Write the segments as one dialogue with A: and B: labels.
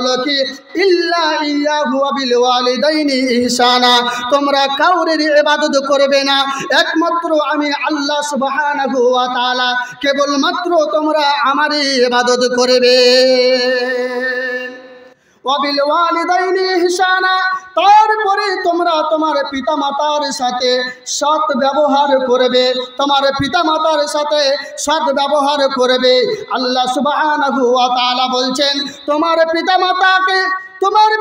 A: হলো কি, ইল্লা ইয়াহু ওয়া বিল ওয়ালিদাইনি ইহসানা, তোমরা কাউরের ইবাদত করবে না, একমাত্র আমি আল্লাহ সুবহানাহু ওয়া তাআলা, কেবলমাত্র তোমরা আমারই ইবাদত করবে। ওয়াবিল ওয়ালিদাইনি ইহসানা, তারপরে তোমরা তোমার পিতামাতার সাথে সৎ ব্যবহার করবে, তোমার পিতামাতার সাথে সৎ ব্যবহার করবে। আল্লাহ সুবহানাহু ওয়া তাআলা বলছেন, তোমার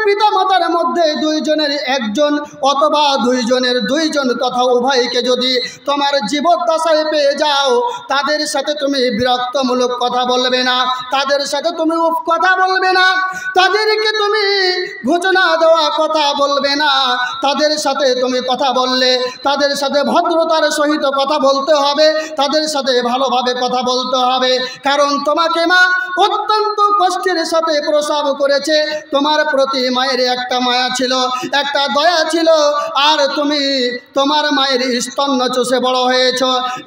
A: পিতামাতার মধ্যে দুইজনের একজন অথবা দুইজনের দুইজন তথা উভয়কে যদি তোমার জীবদ্দশায় পেয়ে যাও, তাদের সাথে তুমি বিরক্তমূলক কথা বলবে না, তাদের সাথে তুমি উফ কথা বলবে না, তাদেরকে তুমি ঘোষণা দেওয়া কথা বলবে না, তাদের সাথে তুমি কথা বললে তাদের সাথে ভদ্রতার সহিত কথা বলতে হবে, তাদের সাথে ভালোভাবে কথা বলতে হবে। কারণ তোমাকে মা অত্যন্ত কষ্টের সাথে প্রসব করেছে, তোমার প্রতি মায়ের একটা মায়া ছিল, একটা দয়া ছিল, আর তুমি তোমার মায়ের স্তন্য চষে বড় হয়েছ।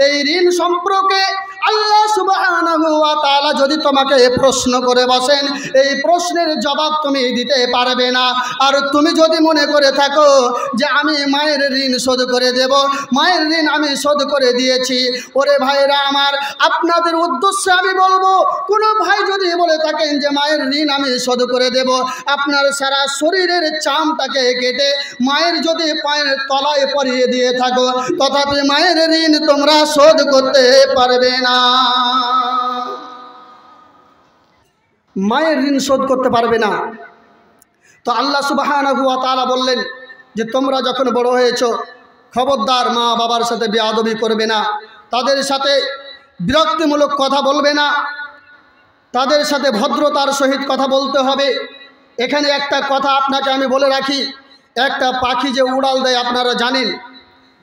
A: এই ঋণ সম্পর্কে আল্লাহ সুবহানাহু ওয়া তাআলা যদি তোমাকে প্রশ্ন করে বসেন, এই প্রশ্নের জবাব তুমি দিতে পারবে না। আর তুমি যদি মনে করে থাকো যে আমি মায়ের ঋণ শোধ করে দেব, মায়ের ঋণ আমি শোধ করে দিয়েছি, ওরে ভাইরা আমার, আপনাদের উদ্দেশ্যে আমি বলবো, কোনো ভাই যদি বলে থাকেন যে মায়ের ঋণ আমি শোধ করে দেব, আপনার সারা শরীরের চামটাকে কেটে মায়ের যদি পায়ের তলায় পরিয়ে দিয়ে থাকো, তথাপি মায়ের ঋণ তোমরা শোধ করতে পারবে না। মায়ের ঋণ শোধ করতে পারবে না। তো আল্লাহ সুবহানাহু ওয়া তাআলা বললেন যে তোমরা যখন বড় হয়েছ, খবরদার মা বাবার সাথে বেয়াদবি করবে না, তাদের সাথে বিরক্তিমূলক কথা বলবে না, তাদের সাথে ভদ্রতার সহিত কথা বলতে হবে। এখানে একটা কথা আপনাকে আমি বলে রাখি, একটা পাখি যে উড়াল দেয় আপনারা জানেন,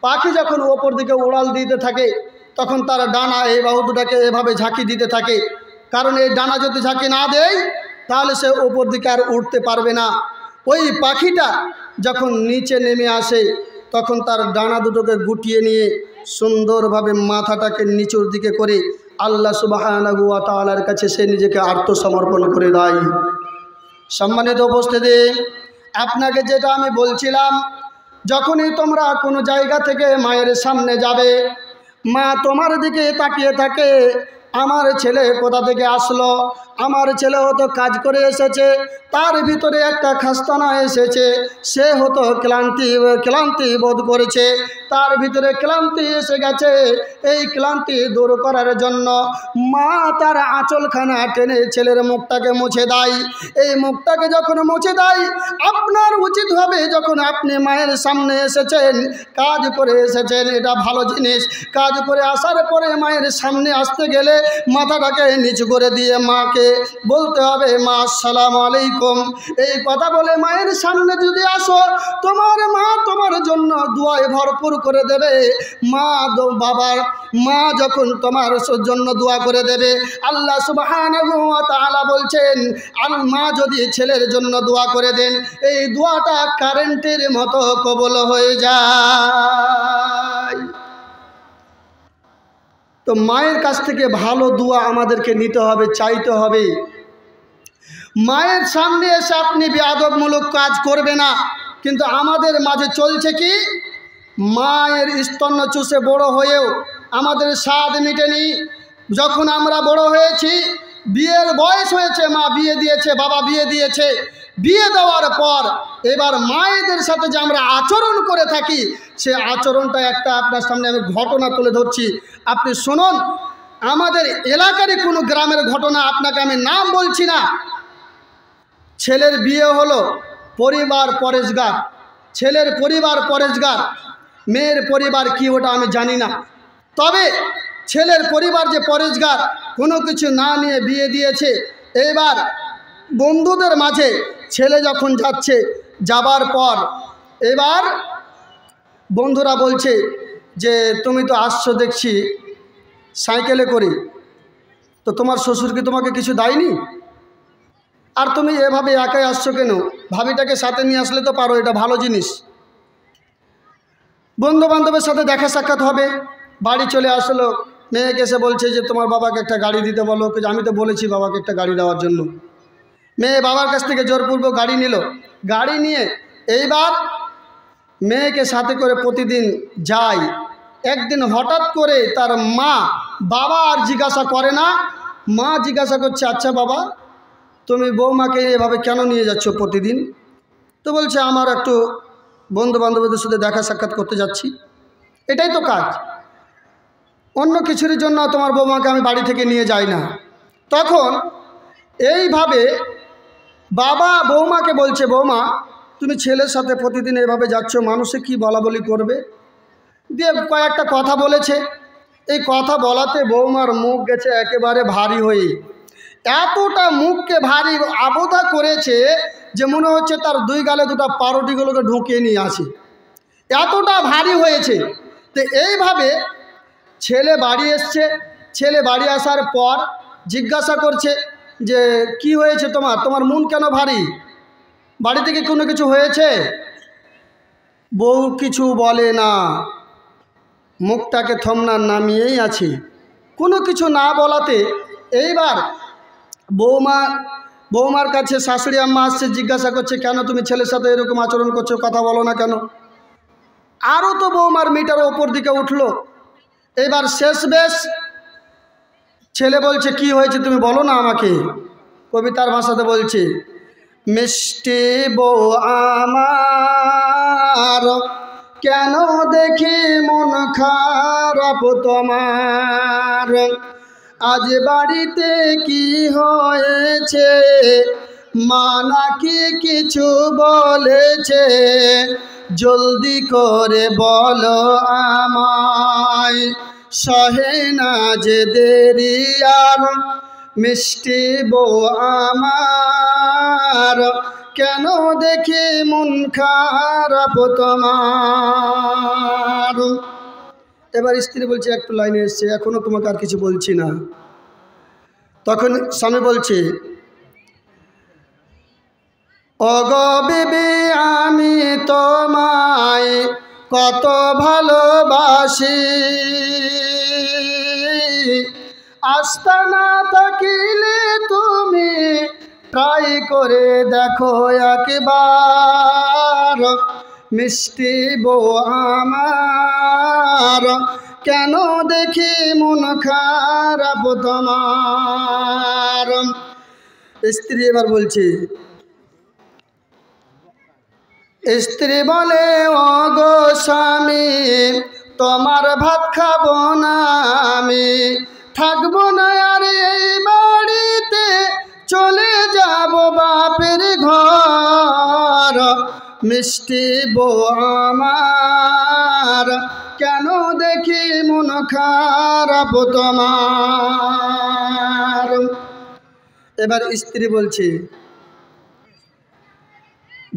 A: পাখি যখন ওপর দিকে উড়াল দিতে থাকে তখন তার ডানা এই বাহু দুটাকে এভাবে ঝাঁকি দিতে থাকে, কারণ এই ডানা যদি ঝাঁকি না দেয় তাহলে সে ওপর দিকে আর উঠতে পারবে না। ওই পাখিটা যখন নিচে নেমে আসে তখন তার ডানা দুটোকে গুটিয়ে নিয়ে সুন্দরভাবে মাথাটাকে নিচের দিকে করে আল্লাহ সুবহানাহু ওয়া তাআলার কাছে সে নিজেকে আত্মসমর্পণ করে দেয়। সম্মানিত উপস্থিতি, আপনাকে যেটা আমি বলছিলাম, যখনই তোমরা কোনো জায়গা থেকে মায়ের সামনে যাবে, মা তোমার দিকে তাকিয়ে থাকে, আমার ছেলে কোথা থেকে আসলো, আমার ছেলে হয়তো কাজ করে এসেছে, তার ভিতরে একটা খাস্তানা এসেছে, সে হয়তো ক্লান্তি বোধ করেছে, তার ভিতরে ক্লান্তি এসে গেছে। এই ক্লান্তি দূর করার জন্য মা তার আঁচলখানা টেনে ছেলের মুখটাকে মুছে দেয়। এই মুখটাকে যখন মুছে দেয়, আপনার উচিত হবে, যখন আপনি মায়ের সামনে এসেছেন, কাজ করে এসেছেন, এটা ভালো জিনিস, কাজ করে আসার পরে মায়ের সামনে আসতে গেলে মাথাটাকে নিচু করে দিয়ে মাকে বলতে হবে, মা আসসালামু আলাইকুম। এই কথা বলে মায়ের সামনে যদি আসো, তোমার মা তোমার জন্য দোয়ায় ভরপুর করে দেবে। মা যখন তোমার জন্য দোয়া করে দেবে, আল্লাহ সুবহানাহু ওয়া তাআলা বলছেন, মা যদি ছেলের জন্য দোয়া করে দেন, এই দোয়াটা কারেন্টের মতো কবুল হয়ে যায়। তো মায়ের কাছ থেকে ভালো দোয়া আমাদেরকে নিতে হবে, চাইতে হবে। মায়ের সামনে এসে আপনি বেয়াদবমূলক কাজ করবে না, কিন্তু আমাদের মাঝে চলছে কি, মায়ের স্তন্য চুষে বড় হয়েও আমাদের স্বাদ মিটেনি। যখন আমরা বড় হয়েছি, বিয়ের বয়স হয়েছে, মা বিয়ে দিয়েছে, বাবা বিয়ে দিয়েছে, বিয়ে দেওয়ার পর এবার মায়েদের সাথে যে আমরা আচরণ করে থাকি, সে আচরণটা একটা আপনার সামনে আমি ঘটনা তুলে ধরছি, আপনি শুনুন। আমাদের এলাকারই কোনো গ্রামের ঘটনা, আপনাকে আমি নাম বলছি না। ছেলের বিয়ে হলো, পরিবার পরেশগার, ছেলের পরিবার পরেশগার, মেয়ের পরিবার কি ওটা আমি জানি না, তবে ছেলের পরিবার যে পরেশগার, কোনো কিছু না নিয়ে বিয়ে দিয়েছে। এবার বন্ধুদের মাঝে ছেলে যখন যাচ্ছে, যাবার পর এবার বন্ধুরা বলছে যে তুমি তো আসছো দেখছি সাইকেলে করে, তো তোমার শ্বশুর কি তোমাকে কিছু দেয়নি? আর তুমি এভাবে একাই আসছো কেন? ভাবিটাকে সাথে নিয়ে আসলে তো পারো, এটা ভালো জিনিস। বন্ধু বান্ধবের সাথে দেখা সাক্ষাৎ হবে, বাড়ি চলে আসলো, মেয়েকে এসে বলছে যে তোমার বাবাকে একটা গাড়ি দিতে বলো। আমি তো বলেছি বাবাকে একটা গাড়ি দেওয়ার জন্য। মেয়ে বাবার কাছ থেকে জোরপূর্বক গাড়ি নিল। গাড়ি নিয়ে এইবার মেয়েকে সাথে করে প্রতিদিন যায়। একদিন হঠাৎ করে তার মা, বাবা আর জিজ্ঞাসা করে না, মা জিজ্ঞাসা করছে, আচ্ছা বাবা, তুমি বৌমাকে এভাবে কেন নিয়ে যাচ্ছ প্রতিদিন? তো বলছে, আমার একটু বন্ধু বান্ধবদের সাথে দেখা সাক্ষাৎ করতে যাচ্ছি, এটাই তো কাজ, অন্য কিছুর জন্য তোমার বৌমাকে আমি বাড়ি থেকে নিয়ে যাই না। তখন এইভাবে বাবা বৌমাকে বলছে, বৌমা তুমি ছেলের সাথে প্রতিদিন এভাবে যাচ্ছ, মানুষে কি বলা বলি করবে। দিয়ে কয়েকটা কথা বলেছে। এই কথা বলাতে বৌমার মুখ গেছে একেবারে ভারী হয়ে, এতটা মুখকে ভারী আবদ্ধা করেছে যে মনে হচ্ছে তার দুই গালে দুটো পাউরুটিগুলোকে ঢুকিয়ে নিয়ে আসে, এতটা ভারী হয়েছে। তো এইভাবে ছেলে বাড়ি এসছে। ছেলে বাড়ি আসার পর জিজ্ঞাসা করছে যে কি হয়েছে তোমার, তোমার মন কেন ভারী, বাড়ি থেকে কোনো কিছু হয়েছে? বউ কিছু বলে না, মুখটাকে থমনা নামিয়েই আছে, কোনো কিছু না বলাতে এইবার বৌমার কাছে শাশুড়ি আম্মা আসছে, জিজ্ঞাসা করছে, কেন তুমি ছেলের সাথে এরকম আচরণ করছো, কথা বলো না কেন? আরও তো বৌমার মিটার ওপর দিকে উঠলো। এবার শেষ বেশ ছেলে বলছে, কি হয়েছে তুমি বলো না আমাকে। কবিতার ভাষাতে বলছে, মিষ্টি বউ আমার কেন দেখি মন খারাপ তোমার, আজ বাড়িতে কি হয়েছে, মা নাকি কিছু বলেছে, জলদি করে বলো আমায়, সহে না যে দেরি আর, মিষ্টি বউ আমার কেন দেখি মন খারাপ তোমার। এবার স্ত্রী বলছে, একটু লাইনে এসছে, এখনো তোমাকে আর কিছু বলছি না। তখন স্বামী বলছে, ওগো বিবি আমি তোমায় কত ভালোবাসি, আস্তানা থাকিলে তুমি ট্রাই করে দেখো একবার, মিষ্টি বউ আমার কেন দেখি মন খারাপ তোমার। স্ত্রী এবার বলছে, স্ত্রী বলে, ও গো স্বামী তোমার ভাত খাবো না আমি, থাকবো না আর এই বাড়িতে, চলে যাব বাপের ঘর, মিষ্টি বউ আমার কেন দেখি মন খারাপ তোমার। এবার স্ত্রী বলছে,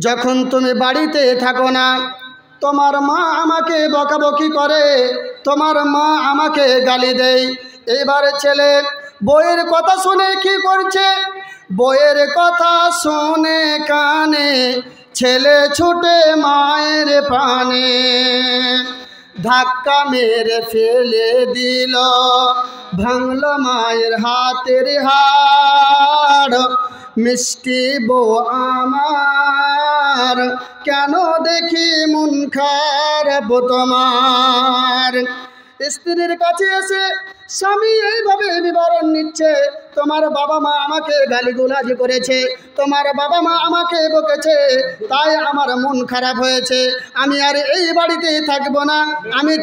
A: যখন তুমি বাড়িতে থাকো না তোমার মা আমাকে বকাবকি করে, তোমার মা আমাকে গালি দেয়। এবারে ছেলে বইয়ের কথা শুনে কি করছে, বইয়ের কথা শুনে কানে ছেলে ছুটে মায়ের পানে, ধাক্কা মেরে ফেলে দিল, ভাঙল মায়ের হাতের হাড়, মিষ্টি বউ আমার কেন দেখি মন খারাপ তোমার। স্ত্রীর কাছে এসে স্বামী এইভাবে বিবরণ নিচ্ছে, তোমার বাবা মা আমাকে গালিগুলাজি করেছে, তোমার বাবা মা আমাকে বকেছে, তাই আমার মন খারাপ হয়েছে, আমি আর এই বাড়িতে থাকবো না, আমি